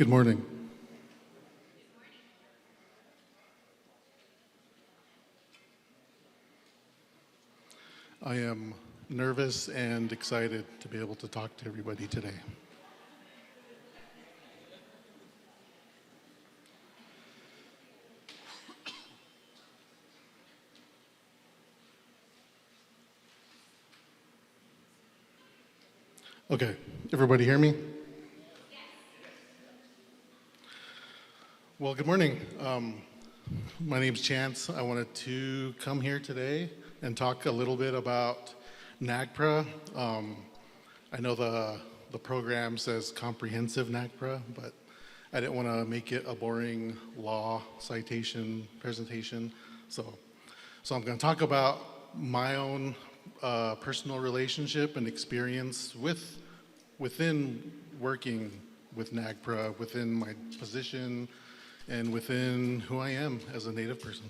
Good morning. I am nervous and excited to be able to talk to everybody today. Okay, everybody hear me? Well, good morning. My name's Chance. I wanted to come here today and talk a little bit about NAGPRA. I know the program says comprehensive NAGPRA, but I didn't want to make it a boring law citation presentation. So I'm going to talk about my own personal relationship and experience within working with NAGPRA, within my position, and within who I am as a Native person.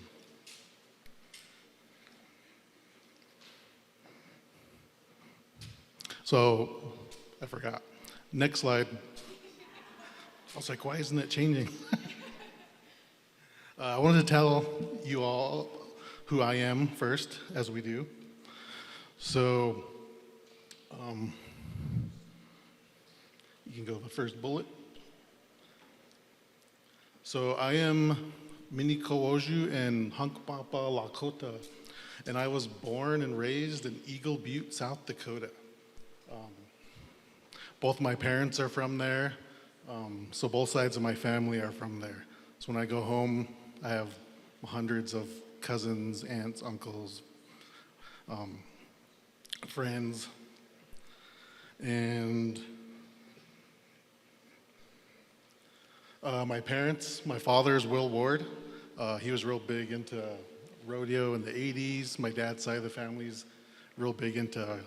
So, I forgot. Next slide. I was like, why isn't it changing? I wanted to tell you all who I am first, as we do. So, you can go to the first bullet. So I am Mnikowoju and Hunkpapa Lakota, and I was born and raised in Eagle Butte, South Dakota. Both my parents are from there, so both sides of my family are from there. So when I go home, I have hundreds of cousins, aunts, uncles, friends, and my father is Will Ward. He was real big into rodeo in the 80s. My dad's side of the family's real big into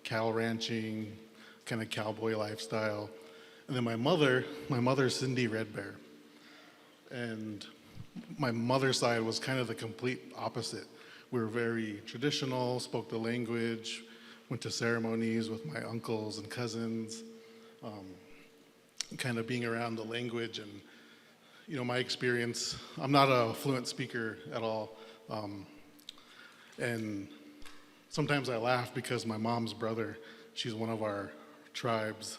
cow ranching, kind of cowboy lifestyle. And then my mother's Cindy Red Bear. And my mother's side was kind of the complete opposite. We were very traditional, spoke the language, went to ceremonies with my uncles and cousins, kind of being around the language. And my experience, I'm not a fluent speaker at all. And sometimes I laugh because my mom's brother, she's one of our tribes,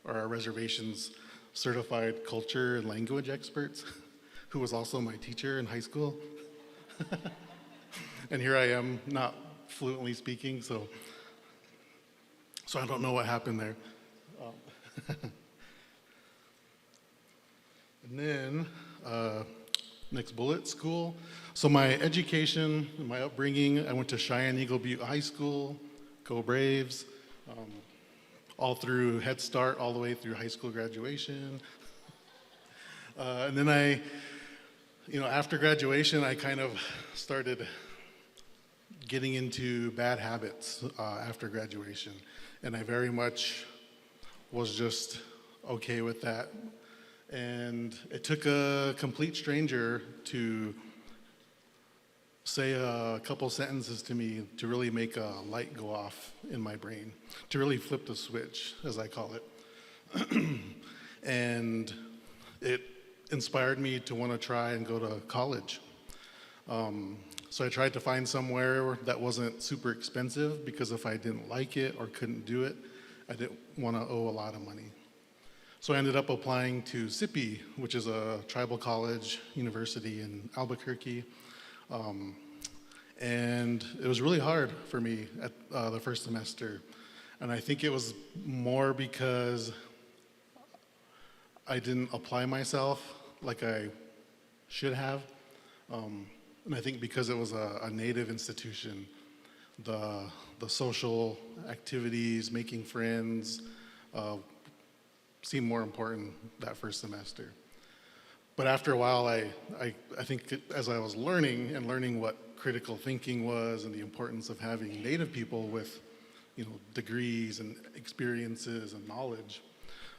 or our reservation's certified culture and language experts, who was also my teacher in high school. And here I am, not fluently speaking, so I don't know what happened there. And then, next bullet, school. So my education, my upbringing, I went to Cheyenne Eagle Butte High School, go Braves, all through Head Start, all the way through high school graduation. And then after graduation, I kind of started getting into bad habits after graduation. And I very much was just okay with that. And it took a complete stranger to say a couple sentences to me to really make a light go off in my brain, to really flip the switch, as I call it. And it inspired me to want to try and go to college. So I tried to find somewhere that wasn't super expensive, because if I didn't like it or couldn't do it, I didn't want to owe a lot of money. So I ended up applying to SIPI, which is a tribal college university in Albuquerque. And it was really hard for me at the first semester. And I think it was more because I didn't apply myself like I should have. And I think because it was a Native institution, the social activities, making friends, seemed more important that first semester. But after a while, I think as I was learning what critical thinking was and the importance of having Native people with degrees and experiences and knowledge,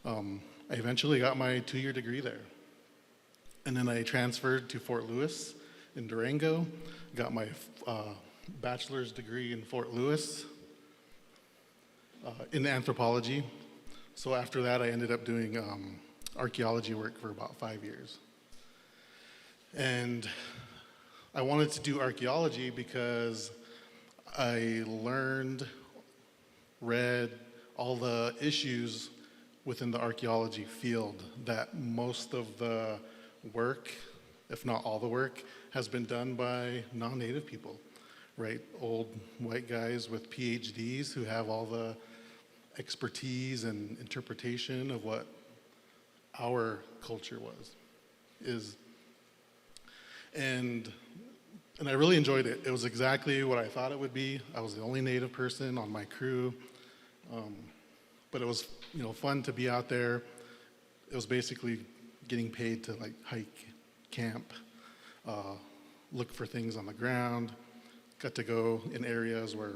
I eventually got my 2-year degree there. And then I transferred to Fort Lewis in Durango, got my bachelor's degree in Fort Lewis in anthropology. So after that, I ended up doing archaeology work for about 5 years. And I wanted to do archaeology because I read all the issues within the archaeology field, that most of the work, if not all the work, has been done by non-native people, right? Old white guys with PhDs who have all the expertise and interpretation of what our culture is. And I really enjoyed it. It was exactly what I thought it would be. I was the only native person on my crew. But it was, fun to be out there. It was basically getting paid to like hike, camp, look for things on the ground. Got to go in areas where,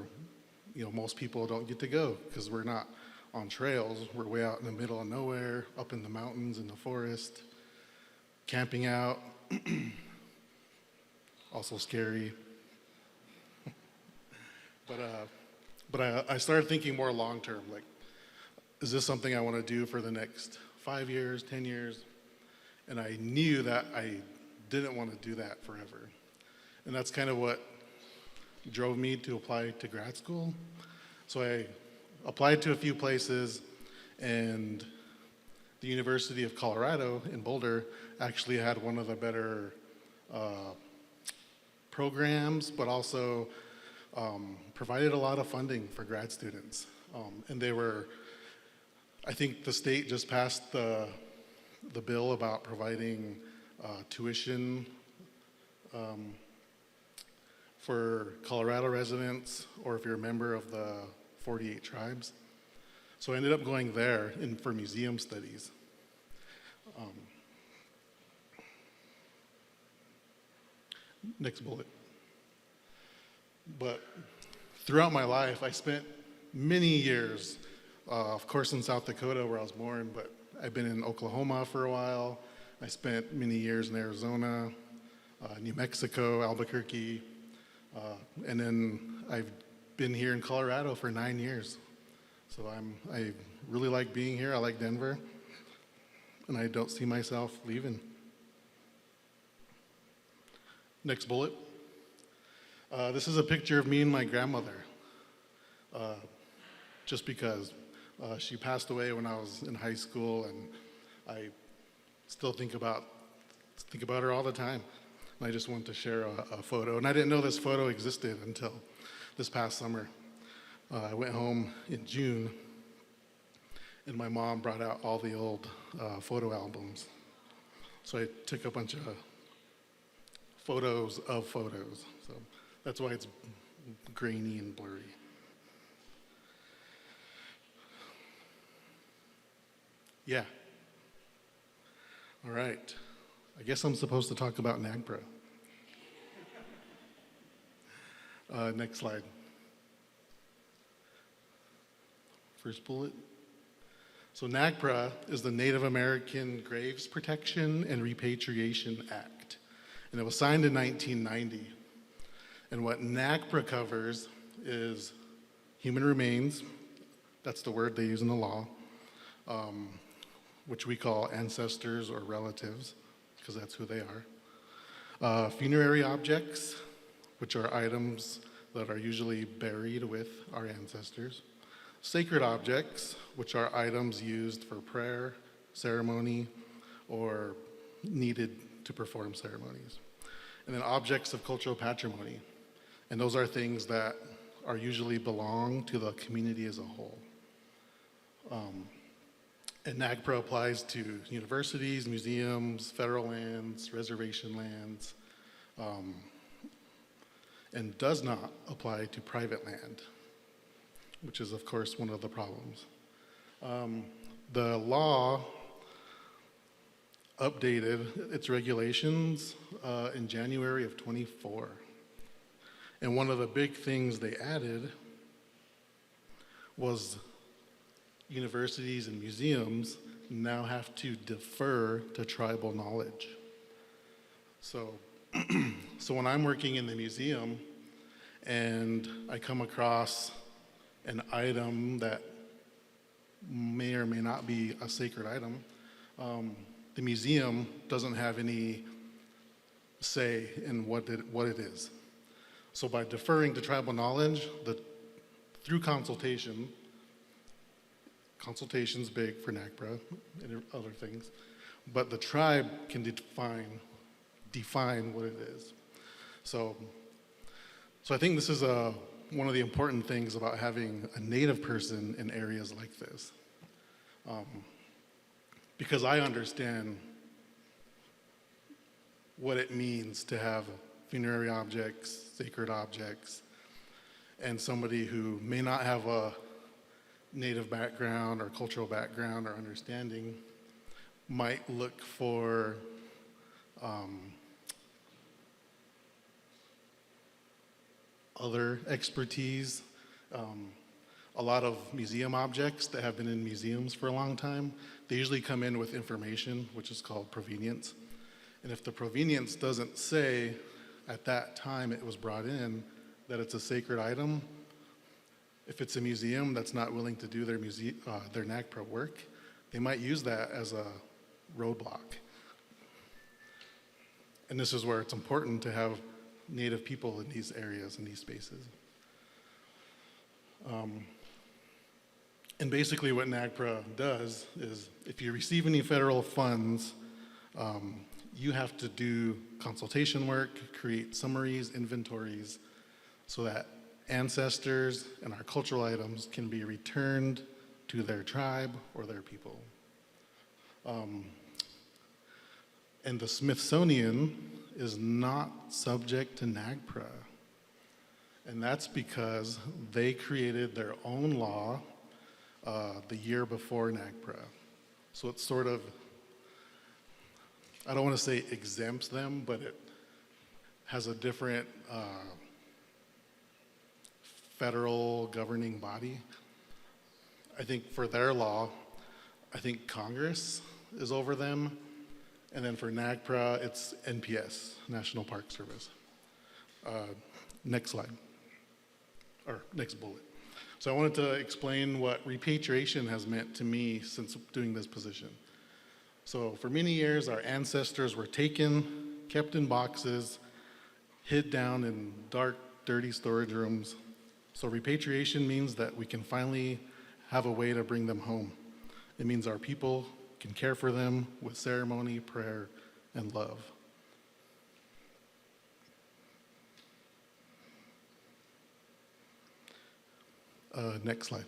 most people don't get to go because we're not on trails. We're way out in the middle of nowhere, up in the mountains, in the forest, camping out. Also scary. But I started thinking more long term, like, is this something I want to do for the next 5 years, 10 years? And I knew that I didn't want to do that forever. And that's kind of what drove me to apply to grad school. So I applied to a few places, and the University of Colorado in Boulder actually had one of the better programs, but also provided a lot of funding for grad students. And I think the state just passed the bill about providing tuition for Colorado residents, or if you're a member of the 48 tribes. So I ended up going there for museum studies. Next bullet. But throughout my life, I spent many years, of course in South Dakota where I was born, but I've been in Oklahoma for a while. I spent many years in Arizona, New Mexico, Albuquerque, and then I've been here in Colorado for 9 years. So I really like being here. I like Denver, and I don't see myself leaving. Next bullet. This is a picture of me and my grandmother, just because she passed away when I was in high school, and I still think about her all the time. And I just wanted to share a photo. And I didn't know this photo existed until this past summer. I went home in June, and my mom brought out all the old photo albums. So I took a bunch of photos of photos. So that's why it's grainy and blurry. Yeah. All right. I guess I'm supposed to talk about NAGPRA. Next slide. First bullet. So NAGPRA is the Native American Graves Protection and Repatriation Act. And it was signed in 1990. And what NAGPRA covers is human remains, that's the word they use in the law, which we call ancestors or relatives, because that's who they are. Funerary objects, which are items that are usually buried with our ancestors. Sacred objects, which are items used for prayer, ceremony, or needed to perform ceremonies. And then objects of cultural patrimony. And those are things that are usually belong to the community as a whole. And NAGPRA applies to universities, museums, federal lands, reservation lands, and does not apply to private land, which is, of course, one of the problems. The law updated its regulations in January of 24. And one of the big things they added was universities and museums now have to defer to tribal knowledge. So when I'm working in the museum and I come across an item that may or may not be a sacred item, the museum doesn't have any say in what it is. So by deferring to tribal knowledge, through consultation's big for NAGPRA and other things, but the tribe can define what it is. So I think this is one of the important things about having a Native person in areas like this. Because I understand what it means to have funerary objects, sacred objects, and somebody who may not have a Native background or cultural background or understanding might look for other expertise. A lot of museum objects that have been in museums for a long time, they usually come in with information, which is called provenience. And if the provenience doesn't say at that time it was brought in that it's a sacred item, if it's a museum that's not willing to do their NAGPRA work, they might use that as a roadblock. And this is where it's important to have Native people in these areas, in these spaces. And basically what NAGPRA does is if you receive any federal funds, you have to do consultation work, create summaries, inventories, so that ancestors and our cultural items can be returned to their tribe or their people. And the Smithsonian is not subject to NAGPRA. And that's because they created their own law the year before NAGPRA. So it's sort of, I don't want to say exempts them, but it has a different federal governing body. I think for their law, I think Congress is over them. And then for NAGPRA, it's NPS, National Park Service. Next slide, or next bullet. So I wanted to explain what repatriation has meant to me since doing this position. So for many years, our ancestors were taken, kept in boxes, hid down in dark, dirty storage rooms. So repatriation means that we can finally have a way to bring them home. It means our people can care for them with ceremony, prayer, and love. Next slide.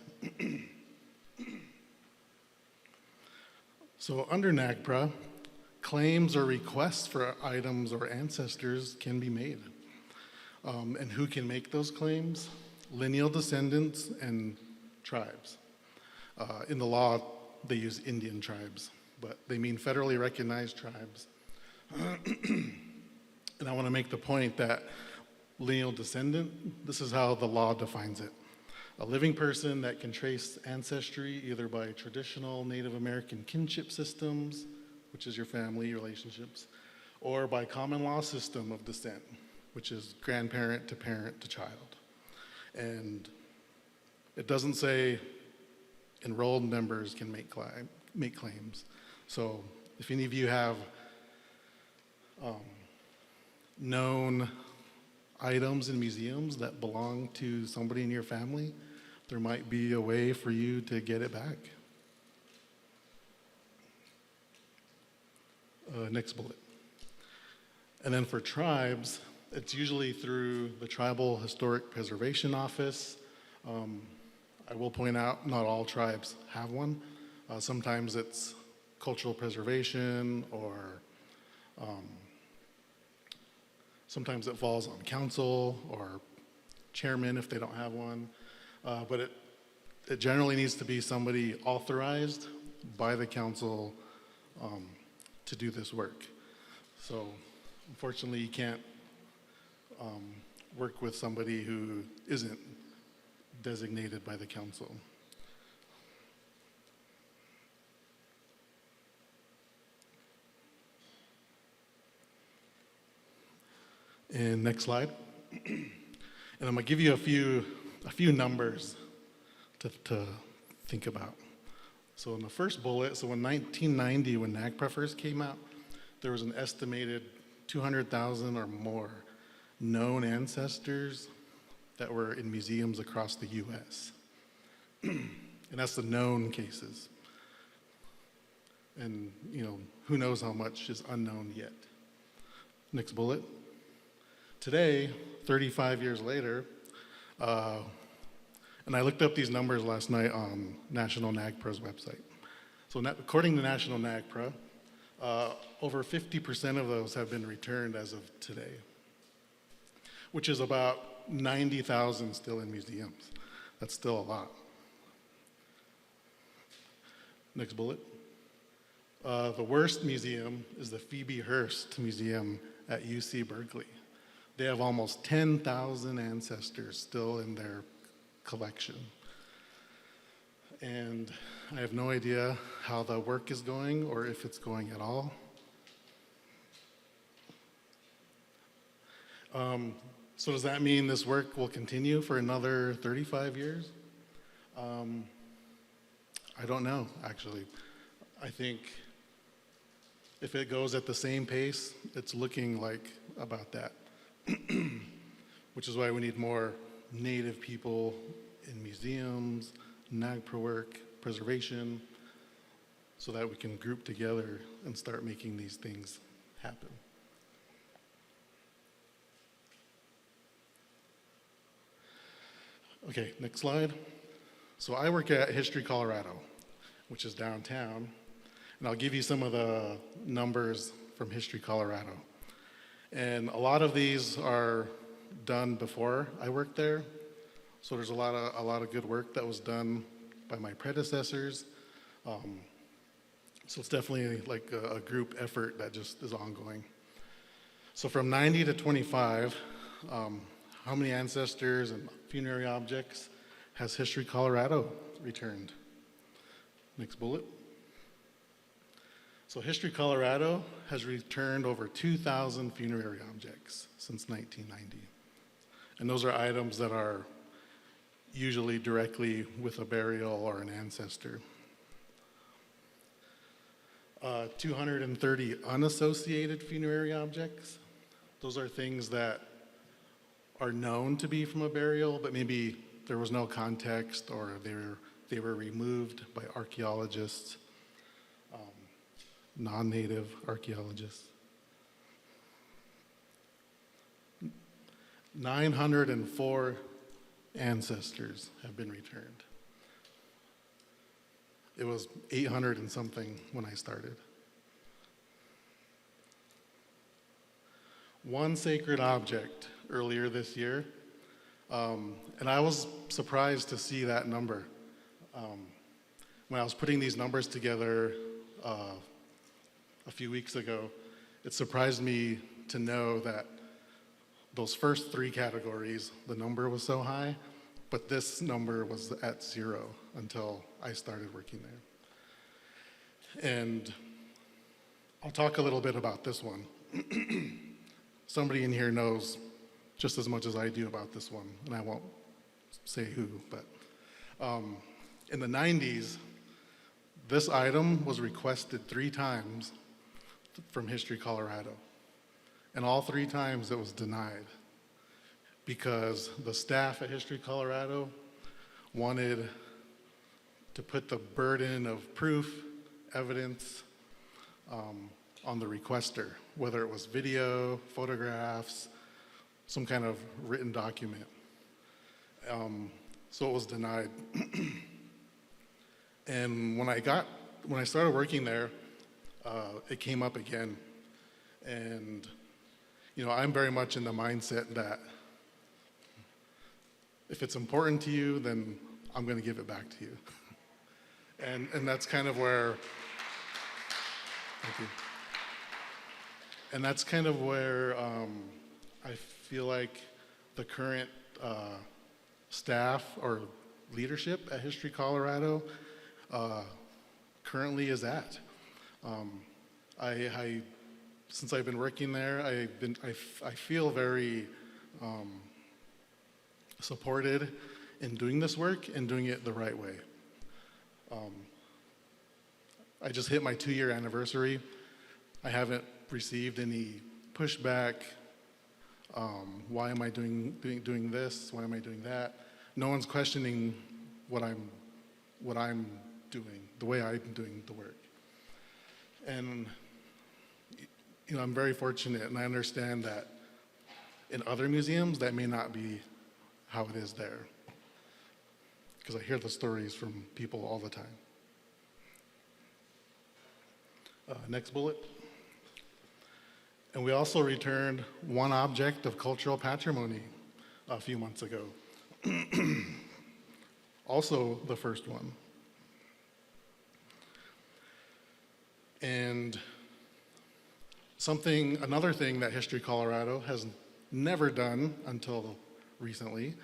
So under NAGPRA, claims or requests for items or ancestors can be made. And who can make those claims? Lineal descendants and tribes. In the law, they use Indian tribes, but they mean federally recognized tribes. And I want to make the point that lineal descendant, this is how the law defines it. A living person that can trace ancestry either by traditional Native American kinship systems, which is your family relationships, or by common law system of descent, which is grandparent to parent to child. And it doesn't say enrolled members can make claims. So if any of you have known items in museums that belong to somebody in your family, there might be a way for you to get it back. Next bullet. And then for tribes, it's usually through the Tribal Historic Preservation Office. I will point out, not all tribes have one. Sometimes it's cultural preservation, or sometimes it falls on council or chairman if they don't have one. But it generally needs to be somebody authorized by the council to do this work. So unfortunately, you can't work with somebody who isn't designated by the council. And next slide. And I'm gonna give you a few numbers to think about. So in the first bullet, so in 1990, when NAGPRA first came out, there was an estimated 200,000 or more known ancestors that were in museums across the US. And that's the known cases. And who knows how much is unknown yet. Next bullet. Today, 35 years later, and I looked up these numbers last night on National NAGPRA's website. So according to National NAGPRA, over 50% of those have been returned as of today, which is about 90,000 still in museums. That's still a lot. Next bullet. The worst museum is the Phoebe Hearst Museum at UC Berkeley. They have almost 10,000 ancestors still in their collection. And I have no idea how the work is going or if it's going at all. So does that mean this work will continue for another 35 years? I don't know, actually. I think if it goes at the same pace, it's looking like about that, which is why we need more Native people in museums, NAGPRA work, preservation, so that we can group together and start making these things happen. Okay, next slide. So I work at History Colorado, which is downtown, and I'll give you some of the numbers from History Colorado. And a lot of these are done before I worked there, so there's a lot of good work that was done by my predecessors. So it's definitely like a group effort that just is ongoing. So from 90 to 25, how many ancestors and funerary objects has History Colorado returned? Next bullet. So History Colorado has returned over 2,000 funerary objects since 1990. And those are items that are usually directly with a burial or an ancestor. 230 unassociated funerary objects. Those are things that are known to be from a burial, but maybe there was no context or they were removed by archaeologists, non-native archaeologists. 904 ancestors have been returned. It was 800 and something when I started. One sacred object earlier this year, and I was surprised to see that number. When I was putting these numbers together a few weeks ago, it surprised me to know that those first three categories, the number was so high, but this number was at 0 until I started working there. And I'll talk a little bit about this one. Somebody in here knows just as much as I do about this one, and I won't say who, but in the 90s, this item was requested 3 times from History Colorado, and all 3 times it was denied because the staff at History Colorado wanted to put the burden of proof, evidence on the requester, whether it was video, photographs, some kind of written document. So it was denied. And when I started working there, it came up again. And I'm very much in the mindset that if it's important to you, then I'm going to give it back to you. And that's kind of where, thank you. And that's kind of where I feel like the current staff or leadership at History Colorado currently is at. Since I've been working there, I feel very supported in doing this work and doing it the right way. I just hit my 2-year anniversary. I haven't received any pushback. Why am I doing this? Why am I doing that? No one's questioning what I'm doing, the way I'm doing the work. And I'm very fortunate, and I understand that in other museums that may not be how it is there, because I hear the stories from people all the time. Next bullet. And we also returned one object of cultural patrimony a few months ago. Also the first one. And another thing that History Colorado has never done until recently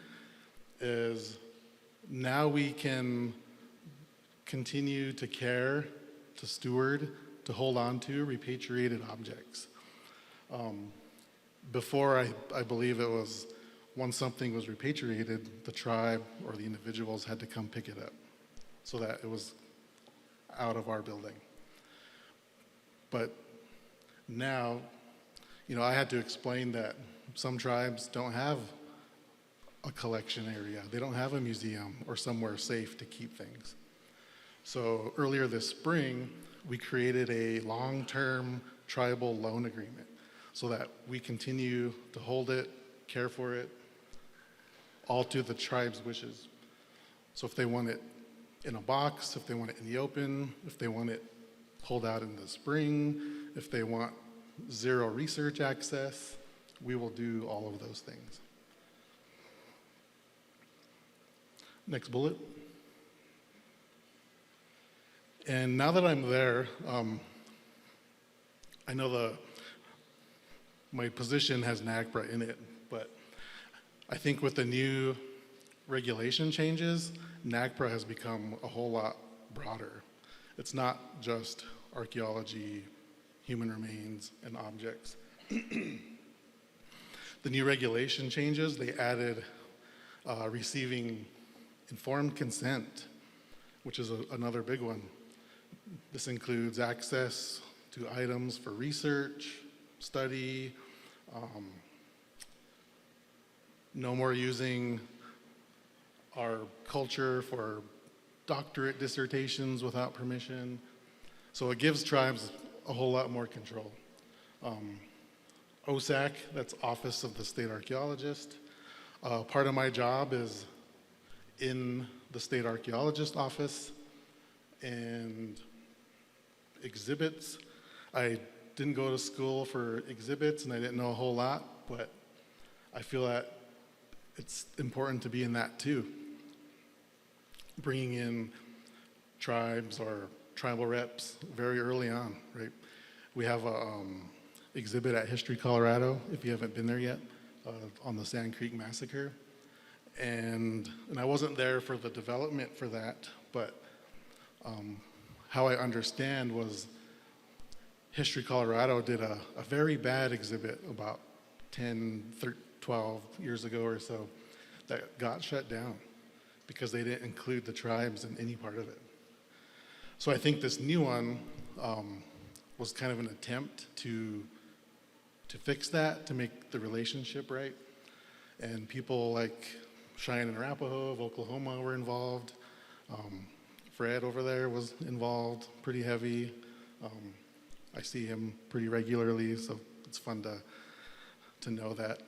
is now we can continue to care, to steward, to hold on to repatriated objects. Before, I believe it was once something was repatriated, the tribe or the individuals had to come pick it up so that it was out of our building. But now, I had to explain that some tribes don't have a collection area. They don't have a museum or somewhere safe to keep things. So earlier this spring, we created a long-term tribal loan agreement so that we continue to hold it, care for it, all to the tribe's wishes. So if they want it in a box, if they want it in the open, if they want it pulled out in the spring, if they want zero research access, we will do all of those things. Next bullet. And now that I'm there, I know my position has NAGPRA in it, but I think with the new regulation changes, NAGPRA has become a whole lot broader. It's not just archaeology, human remains, and objects. The new regulation changes, they added receiving informed consent, which is another big one. This includes access to items for research, study, no more using our culture for doctorate dissertations without permission. So it gives tribes a whole lot more control. OSAC, that's Office of the State Archaeologist. Part of my job is in the State Archaeologist Office, and exhibits. I didn't go to school for exhibits and I didn't know a whole lot, but I feel that it's important to be in that too. Bringing in tribes or tribal reps very early on, right? We have a exhibit at History Colorado, if you haven't been there yet, on the Sand Creek Massacre. And I wasn't there for the development for that, but how I understand was History Colorado did a very bad exhibit about 12 years ago or so that got shut down because they didn't include the tribes in any part of it. So I think this new one was kind of an attempt to fix that, to make the relationship right. And people like Cheyenne and Arapaho of Oklahoma were involved. Fred over there was involved, pretty heavy. I see him pretty regularly, so it's fun to know that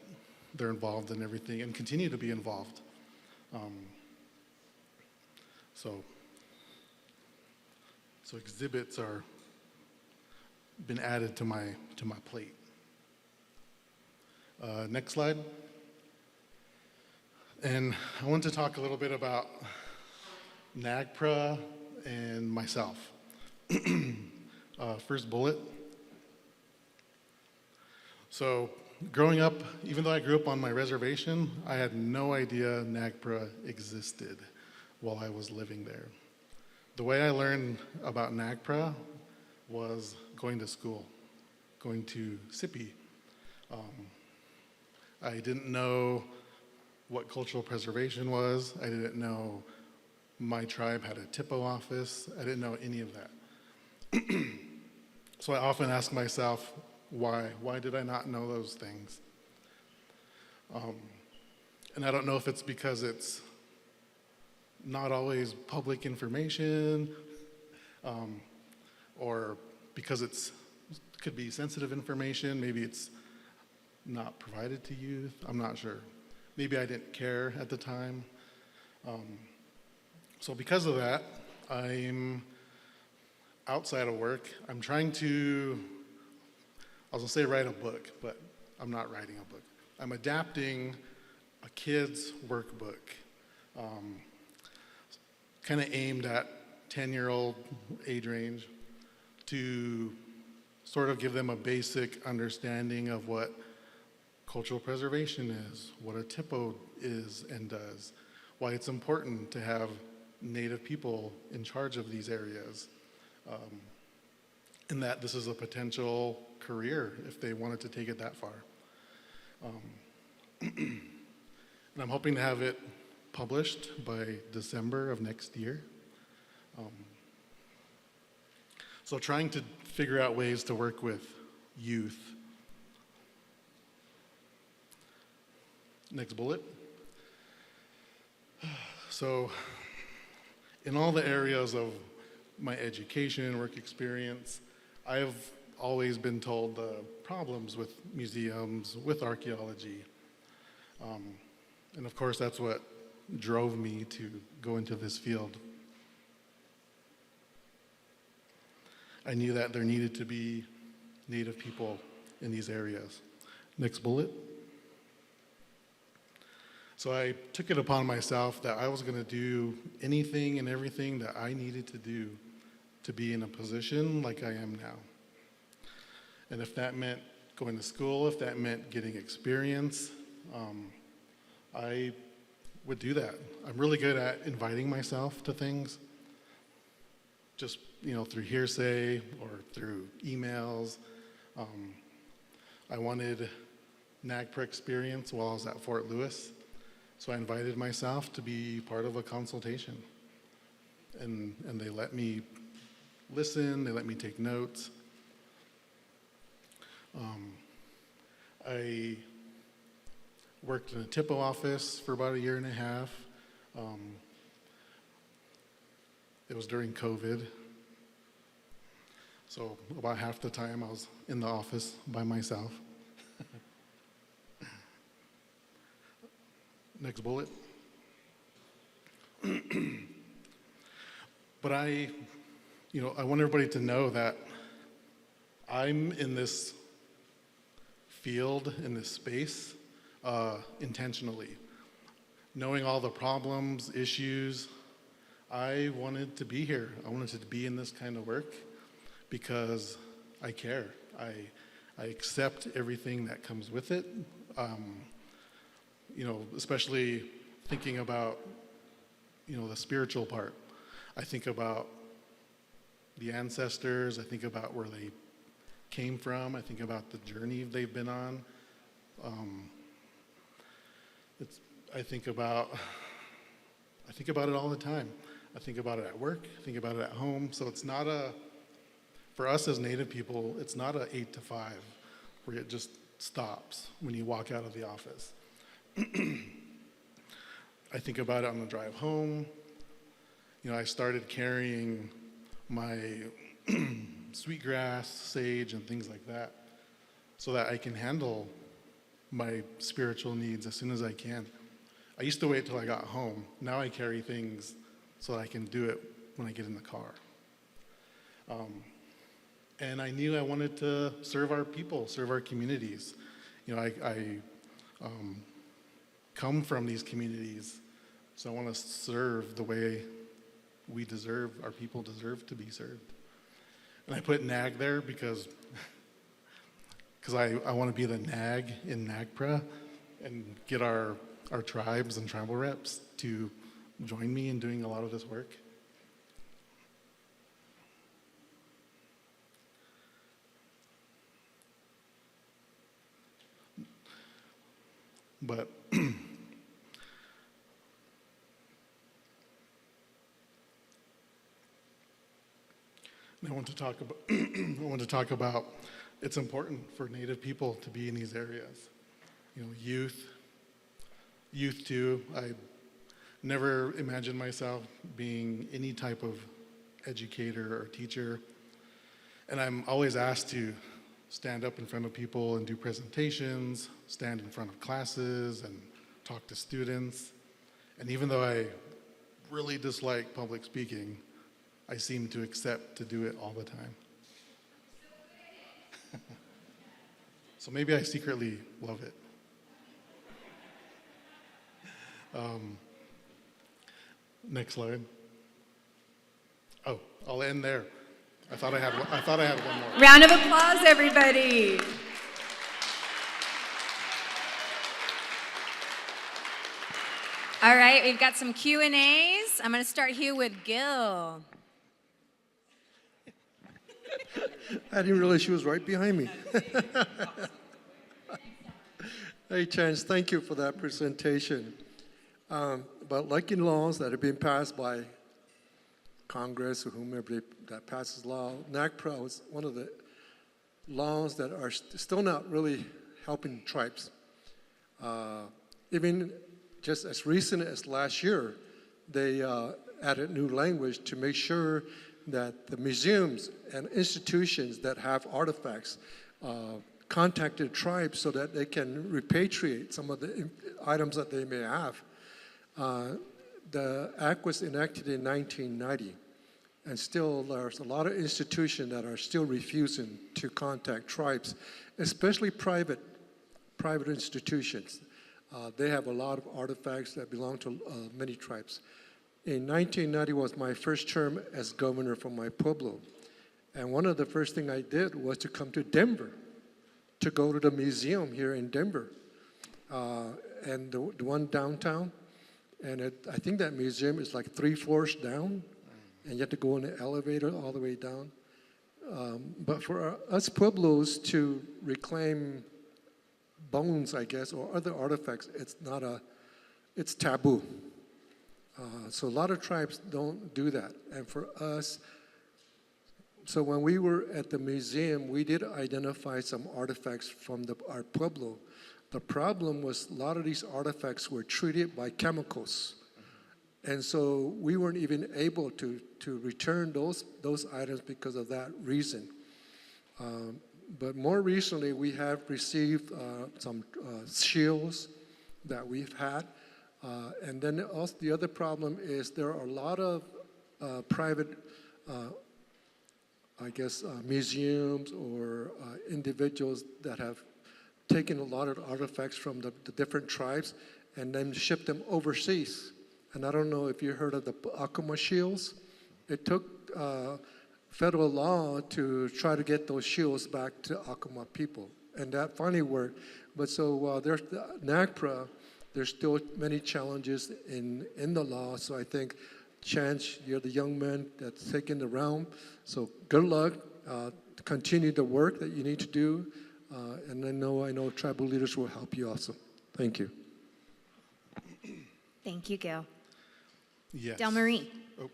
they're involved in everything and continue to be involved. So exhibits are been added to my plate. Next slide. And I want to talk a little bit about NAGPRA and myself. First bullet. So growing up, even though I grew up on my reservation, I had no idea NAGPRA existed while I was living there. The way I learned about NAGPRA was going to school, going to SIPI. I didn't know what cultural preservation was. I didn't know my tribe had a TIPO office. I didn't know any of that. So I often ask myself, why? Why did I not know those things? And I don't know if it's because it's not always public information, or because could be sensitive information. Maybe it's not provided to youth. I'm not sure. Maybe I didn't care at the time. So because of that, I'm outside of work. I'm trying to, I was gonna say write a book, but I'm not writing a book. I'm adapting a kid's workbook, kind of aimed at 10-year-old age range, to sort of give them a basic understanding of what cultural preservation is, what a TIPO is and does, why it's important to have Native people in charge of these areas, and that this is a potential career if they wanted to take it that far. And I'm hoping to have it published by December of next year. So trying to figure out ways to work with youth. Next bullet. So in all the areas of my education, work experience, I've always been told the problems with museums, with archaeology. And of course, that's what drove me to go into this field. I knew that there needed to be Native people in these areas. Next bullet. So I took it upon myself that I was going to do anything and everything that I needed to do to be in a position like I am now. And if that meant going to school, if that meant getting experience, I would do that. I'm really good at inviting myself to things, just through hearsay or through emails. I wanted NAGPRA experience while I was at Fort Lewis, so I invited myself to be part of a consultation. And they let me listen, they let me take notes. I worked in a TIPO office for about 1.5 years. It was during COVID. So about half the time I was in the office by myself. Next bullet. But I want everybody to know that I'm in this field, in this space, intentionally. Knowing all the problems, issues, I wanted to be here. I wanted to be in this kind of work because I care. I accept everything that comes with it. Especially thinking about, the spiritual part. I think about the ancestors. I think about where they came from. I think about the journey they've been on. I think about it all the time. I think about it at work. I think about it at home. So it's not for us as Native people, it's not a 8 to 5 where it just stops when you walk out of the office. I think about it on the drive home. I started carrying my sweetgrass, sage, and things like that so that I can handle my spiritual needs as soon as I can. I used to wait till I got home. Now I carry things so that I can do it when I get in the car. And I knew I wanted to serve our people, serve our communities. I come from these communities, so I want to serve the way our people deserve to be served. And I put NAG there because I want to be the NAG in NAGPRA and get our tribes and tribal reps to join me in doing a lot of this work. But I want to talk about, I want to talk about it's important for Native people to be in these areas. You know, youth too. I never imagined myself being any type of educator or teacher. And I'm always asked to stand up in front of people and do presentations, stand in front of classes and talk to students. And even though I really dislike public speaking, I seem to accept to do it all the time. So maybe I secretly love it. Next slide. Oh, I'll end there. I thought I had one more. Round of applause, everybody. All right, we've got some Q&As. I'm going to start here with Gil. I didn't realize she was right behind me. Hey, Chance, thank you for that presentation. About liking laws that have been passed by Congress or whomever that passes law, NAGPRA was one of the laws that are still not really helping tribes. Even just as recent as last year, they added new language to make sure that the museums and institutions that have artifacts contacted tribes so that they can repatriate some of the items that they may have. The act was enacted in 1990, and still there's a lot of institutions that are still refusing to contact tribes, especially private institutions. They have a lot of artifacts that belong to many tribes. In 1990 was my first term as governor for my pueblo, and one of the first things I did was to come to Denver to go to the museum here in Denver, and the one downtown. And I think that museum is like 3 floors down, and you have to go in the elevator all the way down. But for us Pueblos to reclaim bones, I guess, or other artifacts, it's taboo. So a lot of tribes don't do that. And for us, so when we were at the museum, we did identify some artifacts from our Pueblo. The problem was a lot of these artifacts were treated by chemicals. And so we weren't even able to return those items because of that reason. But more recently, we have received some shields that we've had. And then also the other problem is there are a lot of private, museums or individuals that have taken a lot of artifacts from the different tribes and then shipped them overseas. And I don't know if you heard of the Acoma shields. It took federal law to try to get those shields back to Acoma people. And that finally worked. But so there's the NAGPRA, there's still many challenges in the law. So I think, Chance, you're the young man that's taking the realm. So good luck. Continue the work that you need to do. And I know tribal leaders will help you also. Thank you. Thank you, Gil. Yes. Del Marie. Oh.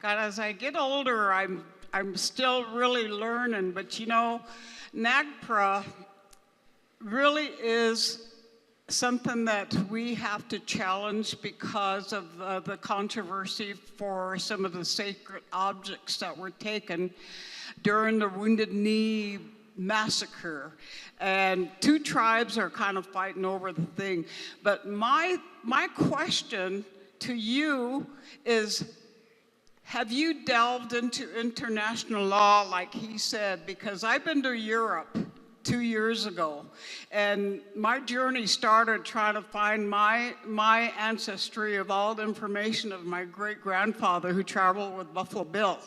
God, as I get older, I'm still really learning, but you know, NAGPRA really is something that we have to challenge because of the controversy for some of the sacred objects that were taken during the Wounded Knee massacre. And 2 tribes are kind of fighting over the thing. But my question to you is, have you delved into international law like he said? Because I've been to Europe 2 years ago, and my journey started trying to find my ancestry of all the information of my great-grandfather who traveled with Buffalo Bill.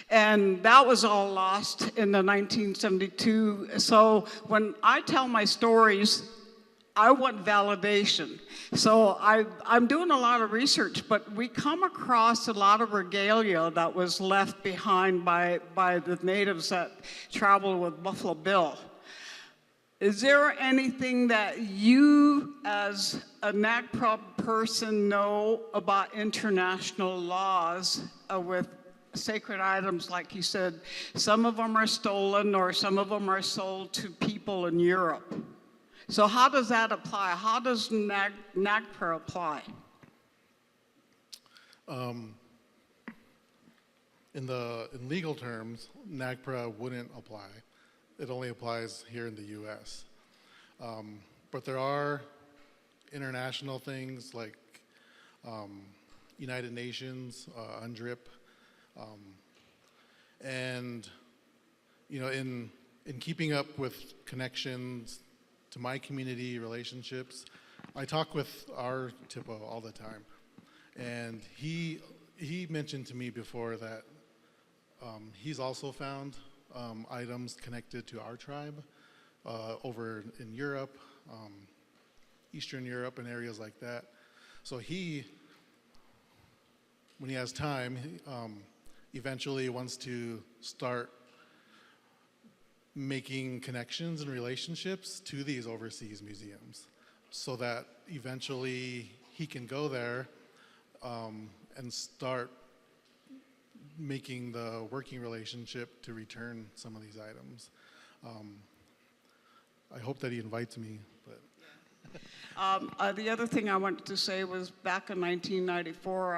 And that was all lost in the 1972. So when I tell my stories, I want validation. So I'm doing a lot of research, but we come across a lot of regalia that was left behind by the natives that traveled with Buffalo Bill. Is there anything that you, as a NAGPRA person, know about international laws with sacred items? Like you said, some of them are stolen or some of them are sold to people in Europe. So how does that apply? How does NAGPRA apply? In legal terms, NAGPRA wouldn't apply. It only applies here in the U.S. But there are international things like United Nations, UNDRIP, and in keeping up with connections to my community relationships, I talk with our Tipo all the time, and he mentioned to me before that he's also found items connected to our tribe over in Europe, Eastern Europe, and areas like that. So when he has time, eventually wants to start making connections and relationships to these overseas museums so that eventually he can go there and start making the working relationship to return some of these items. I hope that he invites me. But The other thing I wanted to say was back in 1994,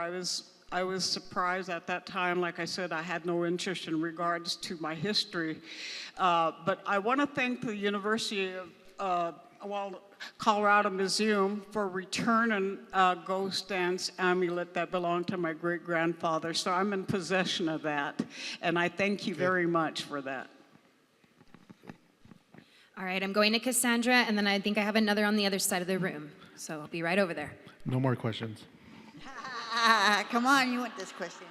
I was surprised at that time. Like I said, I had no interest in regards to my history. But I want to thank the University of Colorado Museum for returning a ghost dance amulet that belonged to my great-grandfather. So I'm in possession of that. And I thank you very much for that. All right, I'm going to Cassandra, and then I think I have another on the other side of the room. So I'll be right over there. no more questions. Come on, you want this question.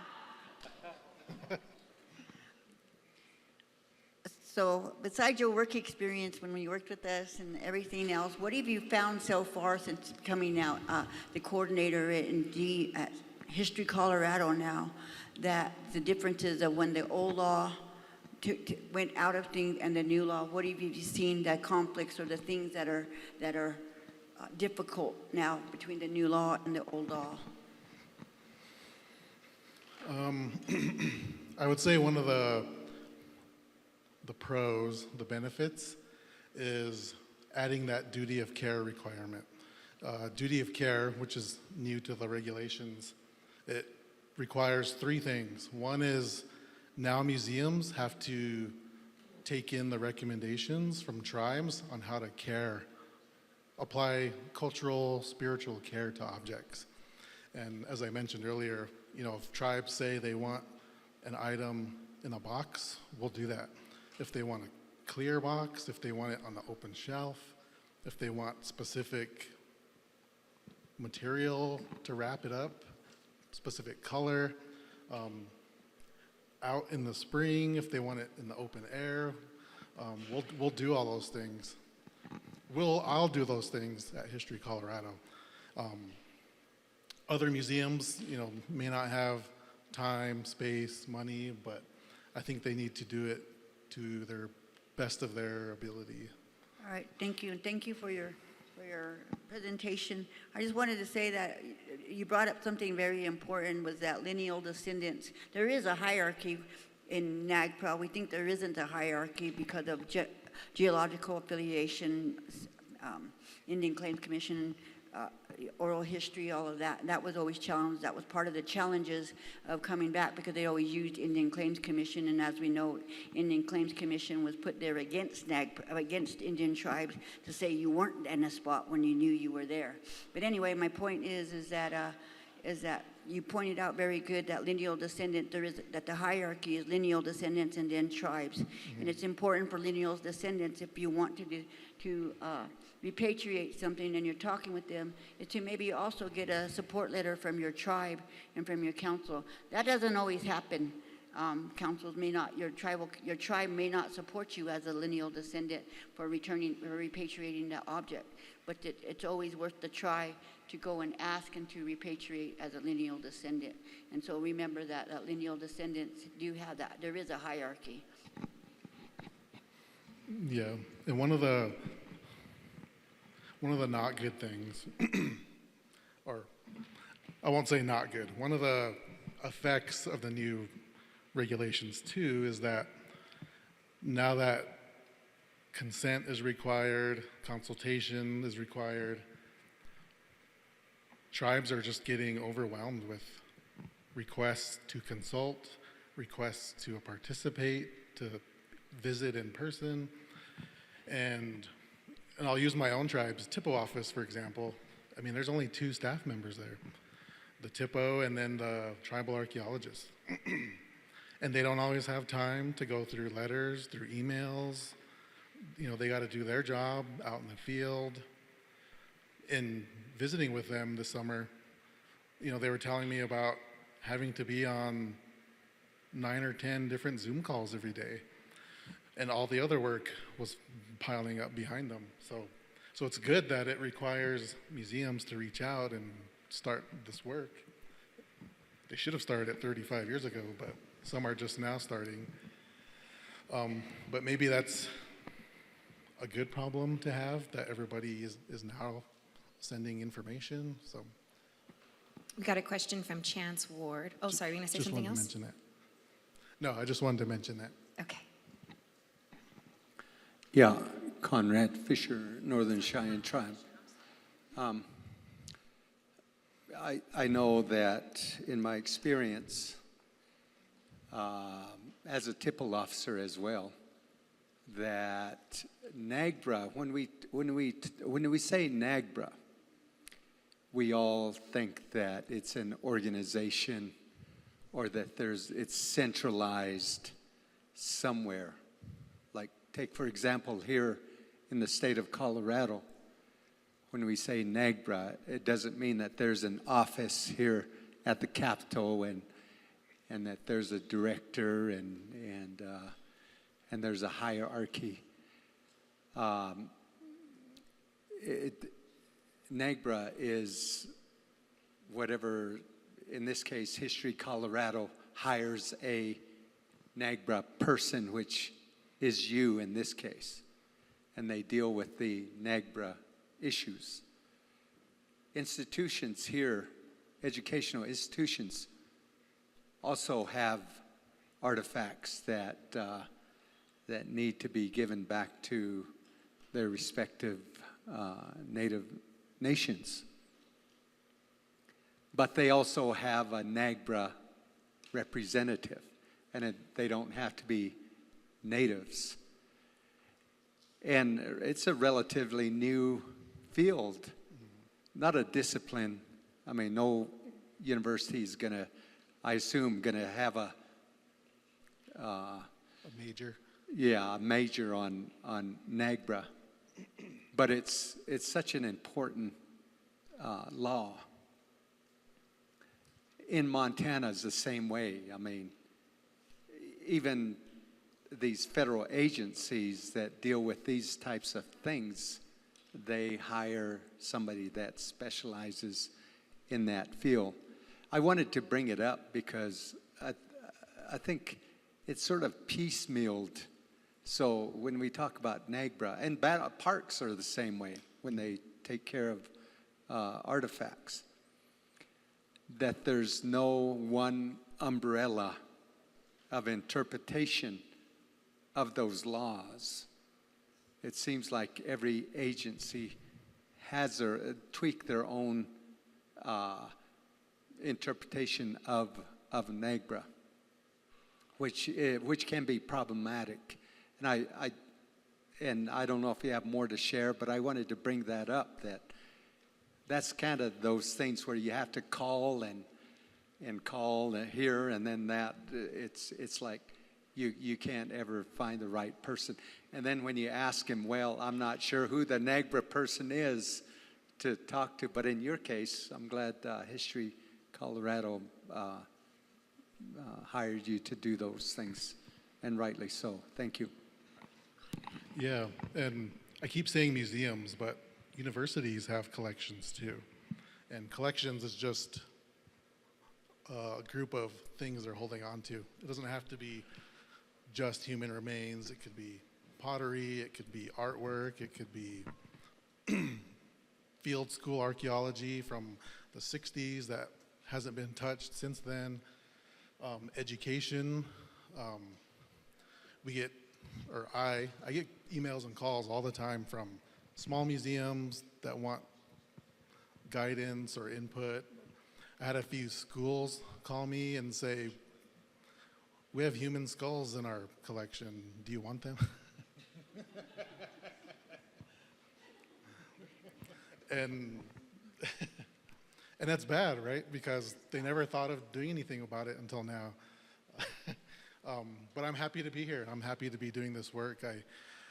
So besides your work experience when you worked with us and everything else, what have you found so far since coming out, the coordinator at History Colorado now, that the differences of when the old law went out of things and the new law, what have you seen, the conflicts or the things that are difficult now between the new law and the old law? I would say one of the pros, the benefits, is adding that duty of care requirement. Duty of care, which is new to the regulations, it requires three things. One is now museums have to take in the recommendations from tribes on how to apply cultural, spiritual care to objects. And as I mentioned earlier, if tribes say they want an item in a box, we'll do that. If they want a clear box, if they want it on the open shelf, if they want specific material to wrap it up, specific color, out in the spring, if they want it in the open air, we'll do all those things. I'll do those things at History Colorado. Other museums, may not have time, space, money, but I think they need to do it to their best of their ability. All right, thank you, and thank you for your presentation. I just wanted to say that you brought up something very important, was that lineal descendants. There is a hierarchy in NAGPRA. We think there isn't a hierarchy because of geological affiliation, Indian Claims Commission, oral history, all of that. That was always challenged. That was part of the challenges of coming back, because they always used Indian Claims Commission, and as we know, Indian Claims Commission was put there against against Indian tribes to say you weren't in a spot when you knew you were there. But anyway, my point is that you pointed out very good that lineal descendant, that the hierarchy is lineal descendants and then tribes. Mm-hmm. And it's important for lineal descendants, if you want to repatriate something and you're talking with them, is to maybe also get a support letter from your tribe and from your council. That doesn't always happen. Councils may not, your tribe may not support you as a lineal descendant for repatriating that object, but it's always worth the try to go and ask and to repatriate as a lineal descendant. And so remember that lineal descendants do have that. There is a hierarchy. Yeah, and one of the one of the not good things, or I won't say not good, one of the effects of the new regulations too is that now that consent is required, consultation is required, tribes are just getting overwhelmed with requests to consult, requests to participate, to visit in person. And I'll use my own tribe's TIPO office, for example. I mean, there's only 2 staff members there, the TIPO and then the tribal archaeologist. And they don't always have time to go through letters, through emails. You know, they got to do their job out in the field. In visiting with them this summer, you know, they were telling me about having to be on 9 or 10 different Zoom calls every day. And all the other work was piling up behind them. So it's good that it requires museums to reach out and start this work. They should have started it 35 years ago, but some are just now starting. But maybe that's a good problem to have, that everybody is now sending information. So We got a question from Chance Ward. Oh, sorry, were you going to say just something wanted else? to mention that. No, I just wanted to mention that. Okay. Yeah, Conrad Fisher, Northern Cheyenne Tribe. I know that in my experience as a TIPL officer as well, that NAGPRA, when we say NAGPRA, we all think that it's an organization or that it's centralized somewhere. Like, take for example here in the state of Colorado, when we say NAGPRA, it doesn't mean that there's an office here at the Capitol and that there's a director and there's a hierarchy. NAGPRA is whatever, in this case, History Colorado hires a NAGPRA person, which is you in this case, and they deal with the NAGPRA issues. Institutions here, educational institutions, also have artifacts that need to be given back to their respective Native nations. But they also have a NAGPRA representative, and they don't have to be natives. And it's a relatively new field, not a discipline. I mean, no university is gonna, I assume, gonna have a major. Yeah, a major on NAGPRA. But it's such an important law. In Montana is the same way. I mean, even these federal agencies that deal with these types of things, they hire somebody that specializes in that field. I wanted to bring it up because I think it's sort of piecemealed. So when we talk about NAGPRA, and parks are the same way when they take care of artifacts, that there's no one umbrella of interpretation of those laws. It seems like every agency has tweak their own interpretation of NAGPRA, which can be problematic. And I don't know if you have more to share, but I wanted to bring that up, that's kind of those things where you have to call and call here and then that. It's like you can't ever find the right person. And then when you ask him, well, I'm not sure who the NAGPRA person is to talk to, but in your case, I'm glad History Colorado hired you to do those things, and rightly so. Thank you. Yeah, and I keep saying museums, but universities have collections too. And collections is just a group of things they're holding on to. It doesn't have to be just human remains. It could be pottery, it could be artwork, it could be field school archaeology from the 60s that hasn't been touched since then. Education, I get emails and calls all the time from small museums that want guidance or input. I had a few schools call me and say, we have human skulls in our collection. Do you want them? And that's bad, right? Because they never thought of doing anything about it until now. But I'm happy to be here. I'm happy to be doing this work.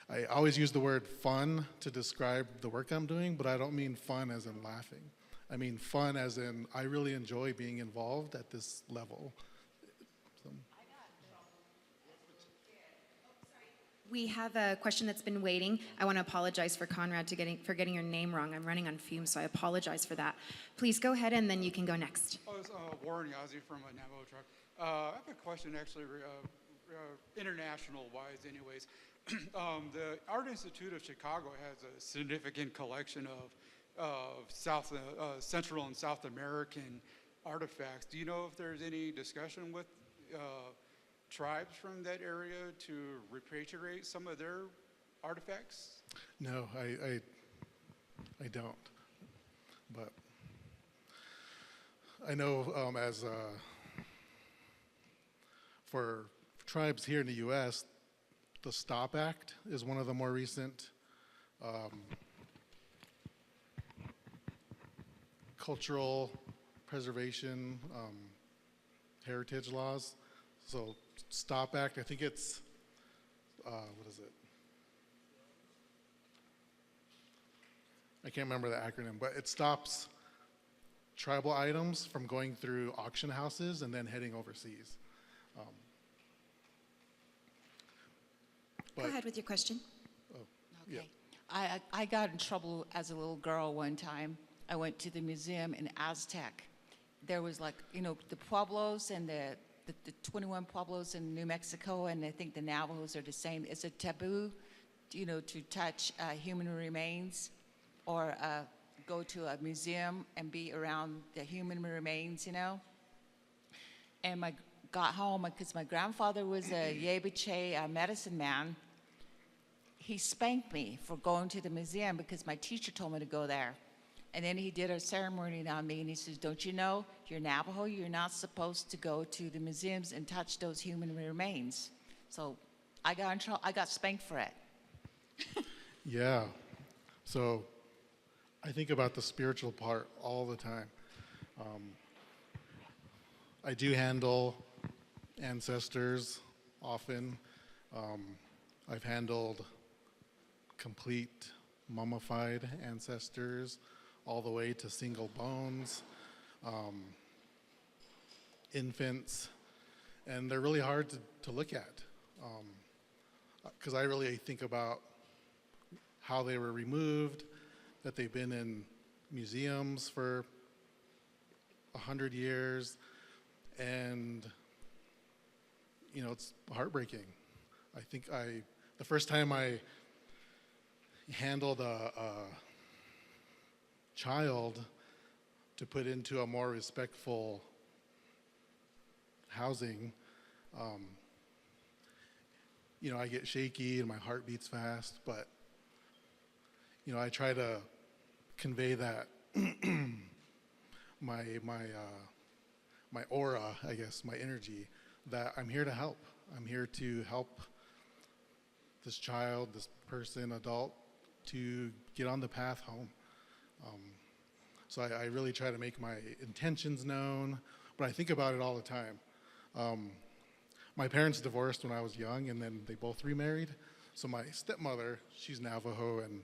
I always use the word fun to describe the work I'm doing, but I don't mean fun as in laughing. I mean fun as in I really enjoy being involved at this level. So. We have a question that's been waiting. I want to apologize for Conrad for getting your name wrong. I'm running on fumes, so I apologize for that. Please go ahead, and then you can go next. Oh, it's Warren Yazzie from Navajo Truck. I have a question, actually, international-wise, anyways. The Art Institute of Chicago has a significant collection of Central and South American artifacts. Do you know if there's any discussion with tribes from that area to repatriate some of their artifacts? No, I don't. But I know for tribes here in the U.S., the STOP Act is one of the more recent cultural preservation heritage laws. So STOP Act, I think it's, what is it? I can't remember the acronym, but it stops tribal items from going through auction houses and then heading overseas. Go ahead with your question. Yeah. Okay. I got in trouble as a little girl one time. I went to the museum in Aztec. There was the Pueblos and the 21 Pueblos in New Mexico, and I think the Navajos are the same. It's a taboo, to touch human remains or go to a museum and be around the human remains, And I got home because my grandfather was a Yebiche medicine man. He spanked me for going to the museum because my teacher told me to go there. And then he did a ceremony on me, and he says, don't you know, you're Navajo, you're not supposed to go to the museums and touch those human remains. So I got in trouble. I got spanked for it. Yeah. So I think about the spiritual part all the time. I do handle ancestors often. I've handled complete mummified ancestors all the way to single bones, infants, and they're really hard to look at because I really think about how they were removed, that they've been in museums for 100 years, and it's heartbreaking. I think the first time I handled a child to put into a more respectful housing, I get shaky and my heart beats fast, but I try to convey that my aura, I guess, my energy, that I'm here to help. I'm here to help this child, this person, adult, to get on the path home. So I really try to make my intentions known, but I think about it all the time. My parents divorced when I was young, and then they both remarried. So my stepmother, she's Navajo, and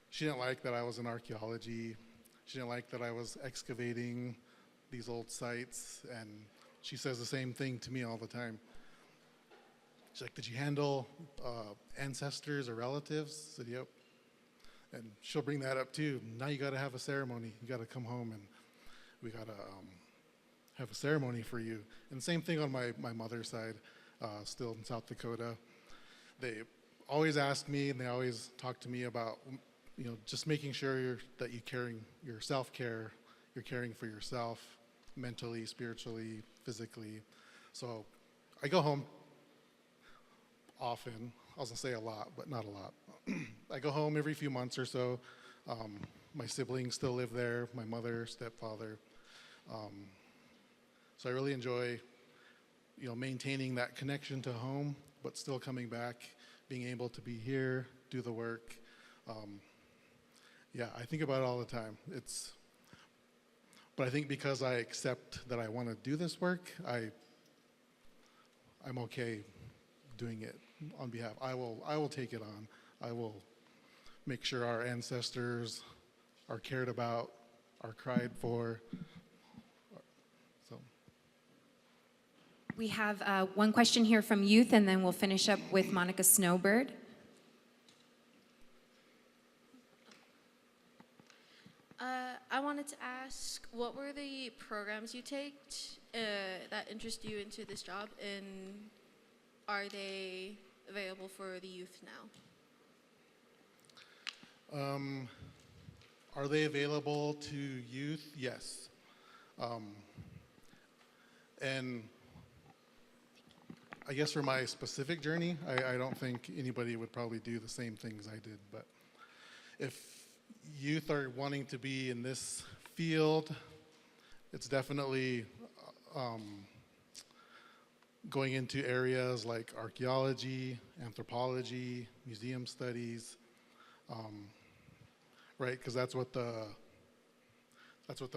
she didn't like that I was in archaeology. She didn't like that I was excavating these old sites, and she says the same thing to me all the time. She's like, did you handle ancestors or relatives? I said, yep. And she'll bring that up too. Now you gotta have a ceremony. You gotta come home and we gotta have a ceremony for you. And same thing on my mother's side, still in South Dakota. They always ask me and they always talk to me about just making sure that you're self-care, you're caring for yourself mentally, spiritually, physically. So I go home often. I was gonna say a lot, but not a lot. I go home every few months or so. My siblings still live there, my mother, stepfather. So I really enjoy, maintaining that connection to home, but still coming back, being able to be here, do the work. Yeah, I think about it all the time. But I think because I accept that I want to do this work, I'm okay doing it on behalf. I will take it on. I will make sure our ancestors are cared about, are cried for. So. We have one question here from youth, and then we'll finish up with Monica Snowbird. I wanted to ask, what were the programs you take that interest you into this job, and are they available for the youth now? Are they available to youth? Yes. And I guess for my specific journey, I don't think anybody would probably do the same things I did, but if youth are wanting to be in this field, it's definitely going into areas like archaeology, anthropology, museum studies, right? Because that's what the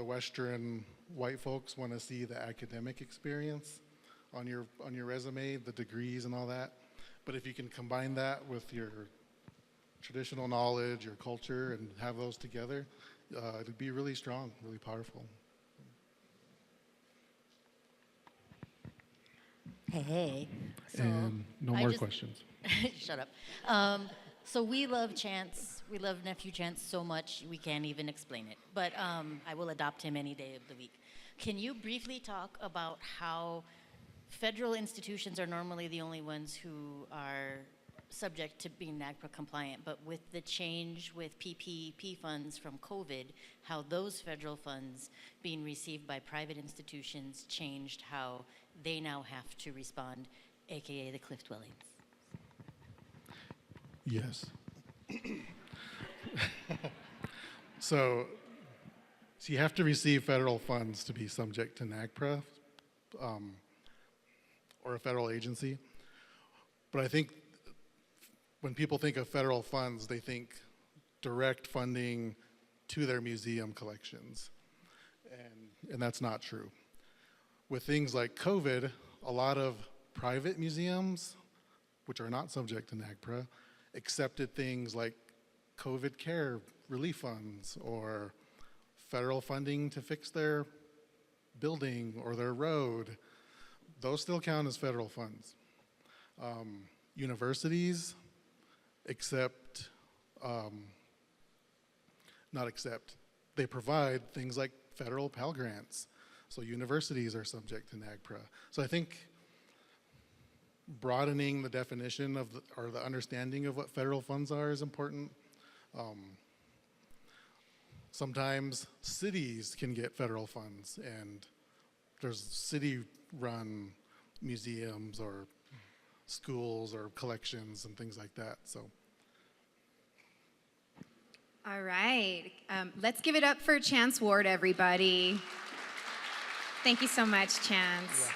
Western white folks want to see, the academic experience on your resume, the degrees and all that. But if you can combine that with your traditional knowledge, your culture, and have those together, it'd be really strong, really powerful. Hey. So And no more questions. Shut up. So we love Chance. We love Nephew Chance so much we can't even explain it. But I will adopt him any day of the week. Can you briefly talk about how federal institutions are normally the only ones who are subject to being NAGPRA compliant, but with the change with PPP funds from COVID, how those federal funds being received by private institutions changed how they now have to respond, AKA the cliff dwellings? Yes. So you have to receive federal funds to be subject to NAGPRA or a federal agency. But I think when people think of federal funds, they think direct funding to their museum collections. And that's not true. With things like COVID, a lot of private museums, which are not subject to NAGPRA, accepted things like COVID care relief funds or federal funding to fix their building or their road. Those still count as federal funds. Universities they provide things like federal Pell Grants. So universities are subject to NAGPRA. So I think broadening the definition of or the understanding of what federal funds are is important. Sometimes cities can get federal funds, and there's city-run museums or schools or collections and things like that. So. All right. Let's give it up for Chance Ward, everybody. Thank you so much, Chance. Yeah.